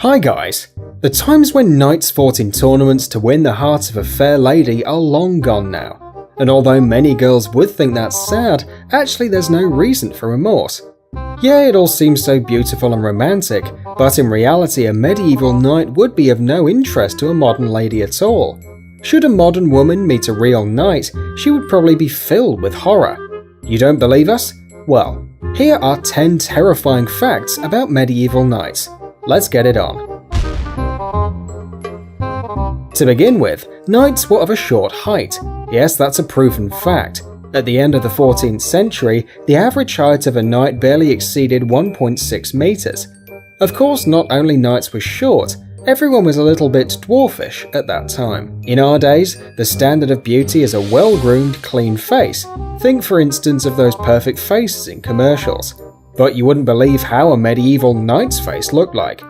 Hi guys! The times when knights fought in tournaments to win the heart of a fair lady are long gone now. And although many girls would think that's sad, actually there's no reason for remorse. Yeah, it all seems so beautiful and romantic, but in reality a medieval knight would be of no interest to a modern lady at all. Should a modern woman meet a real knight, she would probably be filled with horror. You don't believe us? Well, here are 10 terrifying facts about medieval knights. Let's get it on. To begin with, knights were of a short height. Yes, that's a proven fact. At the end of the 14th century, the average height of a knight barely exceeded 1.6 meters. Of course, not only knights were short, everyone was a little bit dwarfish at that time. In our days, the standard of beauty is a well-groomed, clean face. Think for instance of those perfect faces in commercials. But you wouldn't believe how a medieval knight's face looked like.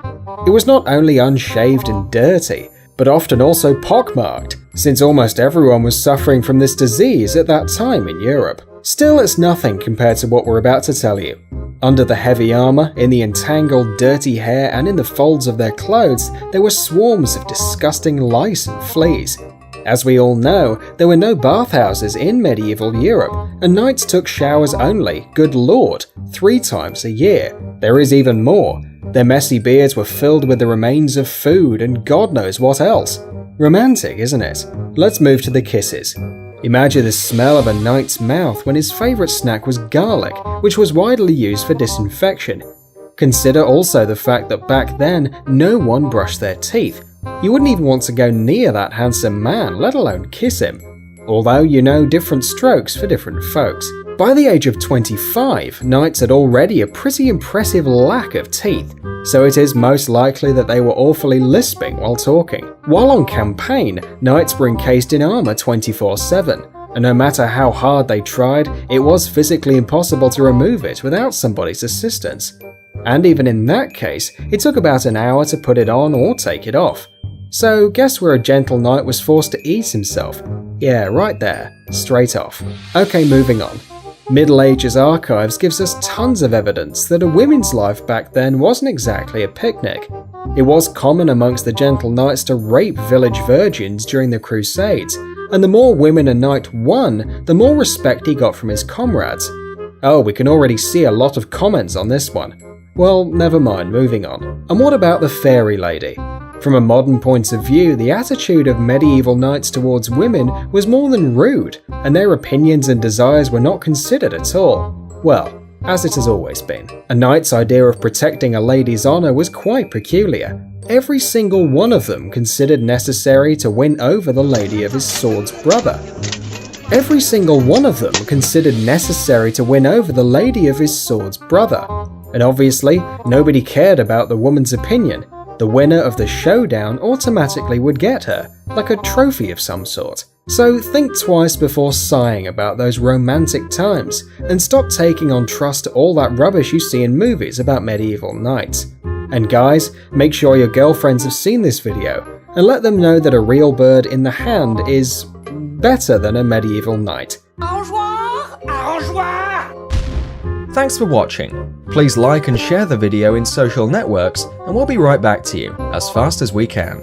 It was not only unshaved and dirty, but often also pockmarked, since almost everyone was suffering from this disease at that time in Europe. Still, it's nothing compared to what we're about to tell you. Under the heavy armor, in the entangled, dirty hair, and in the folds of their clothes, there were swarms of disgusting lice and fleas. As we all know, there were no bathhouses in medieval Europe, and knights took showers only, good lord, 3 times a year. There is even more. Their messy beards were filled with the remains of food and God knows what else. Romantic, isn't it? Let's move to the kisses. Imagine the smell of a knight's mouth when his favourite snack was garlic, which was widely used for disinfection. Consider also the fact that back then, no one brushed their teeth. You wouldn't even want to go near that handsome man, let alone kiss him. Although you know different strokes for different folks. By the age of 25, knights had already a pretty impressive lack of teeth, so it is most likely that they were awfully lisping while talking. While on campaign, knights were encased in armor 24/7, and no matter how hard they tried, it was physically impossible to remove it without somebody's assistance. And even in that case, it took about an hour to put it on or take it off. So guess where a gentle knight was forced to eat himself? Yeah, right there, straight off. Okay, moving on. Middle Ages archives gives us tons of evidence that a women's life back then wasn't exactly a picnic. It was common amongst the gentle knights to rape village virgins during the Crusades, and the more women a knight won, the more respect he got from his comrades. Oh, we can already see a lot of comments on this one. Well, never mind, moving on. And what about the fairy lady? From a modern point of view, the attitude of medieval knights towards women was more than rude, and their opinions and desires were not considered at all. Well, as it has always been. A knight's idea of protecting a lady's honour was quite peculiar. Every single one of them considered necessary to win over the lady of his sword's brother. Every single one of them considered necessary to win over the lady of his sword's brother. And obviously, nobody cared about the woman's opinion. The winner of the showdown automatically would get her, like a trophy of some sort. So think twice before sighing about those romantic times, and stop taking on trust all that rubbish you see in movies about medieval knights. And guys, make sure your girlfriends have seen this video, and let them know that a real bird in the hand is better than a medieval knight. Au revoir! Au revoir! Thanks for watching. Please like and share the video in social networks, and we'll be right back to you as fast as we can.